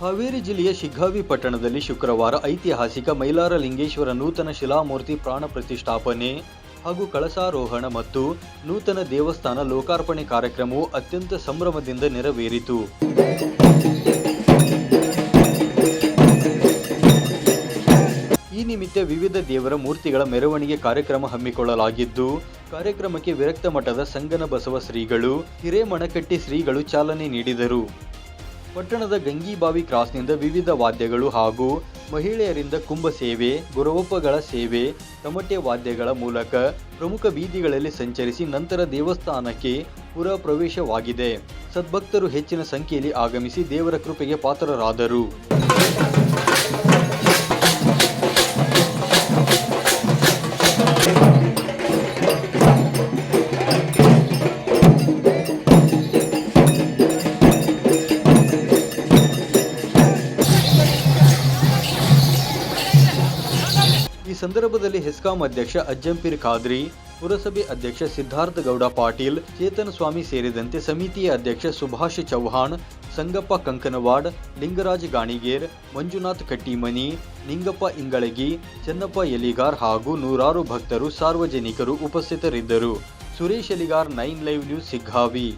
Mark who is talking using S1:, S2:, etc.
S1: ಹಾವೇರಿ ಜಿಲ್ಲೆಯ ಶಿಗ್ಗಾವಿ ಪಟ್ಟಣದಲ್ಲಿ ಶುಕ್ರವಾರ ಐತಿಹಾಸಿಕ ಮೈಲಾರಲಿಂಗೇಶ್ವರ ನೂತನ ಶಿಲಾಮೂರ್ತಿ ಪ್ರಾಣ ಪ್ರತಿಷ್ಠಾಪನೆ ಹಾಗೂ ಕಳಸಾರೋಹಣ ಮತ್ತು ನೂತನ ದೇವಸ್ಥಾನ ಲೋಕಾರ್ಪಣೆ ಕಾರ್ಯಕ್ರಮವು ಅತ್ಯಂತ ಸಂಭ್ರಮದಿಂದ ನೆರವೇರಿತು. ಈ ನಿಮಿತ್ತ ವಿವಿಧ ದೇವರ ಮೂರ್ತಿಗಳ ಮೆರವಣಿಗೆ ಕಾರ್ಯಕ್ರಮ ಹಮ್ಮಿಕೊಳ್ಳಲಾಗಿದ್ದು, ಕಾರ್ಯಕ್ರಮಕ್ಕೆ ವಿರಕ್ತ ಮಠದ ಸಂಗನಬಸವ ಶ್ರೀಗಳು, ಹಿರೇಮಣಕಟ್ಟಿ ಶ್ರೀಗಳು ಚಾಲನೆ ನೀಡಿದರು. ಪಟ್ಟಣದ ಗಂಗಿಬಾವಿ ಕ್ರಾಸ್ನಿಂದ ವಿವಿಧ ವಾದ್ಯಗಳು ಹಾಗೂ ಮಹಿಳೆಯರಿಂದ ಕುಂಭ ಸೇವೆ, ಗುರವಪ್ಪಗಳ ಸೇವೆ, ತಮಟೆ ವಾದ್ಯಗಳ ಮೂಲಕ ಪ್ರಮುಖ ಬೀದಿಗಳಲ್ಲಿ ಸಂಚರಿಸಿ ನಂತರ ದೇವಸ್ಥಾನಕ್ಕೆ ಪುರ ಪ್ರವೇಶವಾಗಿದೆ. ಸದ್ಭಕ್ತರು ಹೆಚ್ಚಿನ ಸಂಖ್ಯೆಯಲ್ಲಿ ಆಗಮಿಸಿ ದೇವರ ಕೃಪೆಗೆ ಪಾತ್ರರಾದರು. ಈ ಸಂದರ್ಭದಲ್ಲಿ ಹೆಸ್ಕಾಂ ಅಧ್ಯಕ್ಷ ಅಜ್ಜಂಪೀರ್ ಖಾದ್ರಿ, ಪುರಸಭೆ ಅಧ್ಯಕ್ಷ ಸಿದ್ಧಾರ್ಥ ಗೌಡ ಪಾಟೀಲ್, ಚೇತನ್ ಸ್ವಾಮಿ ಸೇರಿದಂತೆ ಸಮಿತಿಯ ಅಧ್ಯಕ್ಷ ಸುಭಾಷ್ ಚೌಹಾಣ್, ಸಂಗಪ್ಪ ಕಂಕನವಾಡ್, ಲಿಂಗರಾಜ್ ಗಾಣಿಗೇರ್, ಮಂಜುನಾಥ್ ಕಟ್ಟಿಮನಿ, ನಿಂಗಪ್ಪ ಇಂಗಳಗಿ, ಚೆನ್ನಪ್ಪ ಎಲಿಗಾರ್ ಹಾಗೂ ನೂರಾರು ಭಕ್ತರು ಸಾರ್ವಜನಿಕರು ಉಪಸ್ಥಿತರಿದ್ದರು. Suresh Eligar, 9 live news, Shiggavi.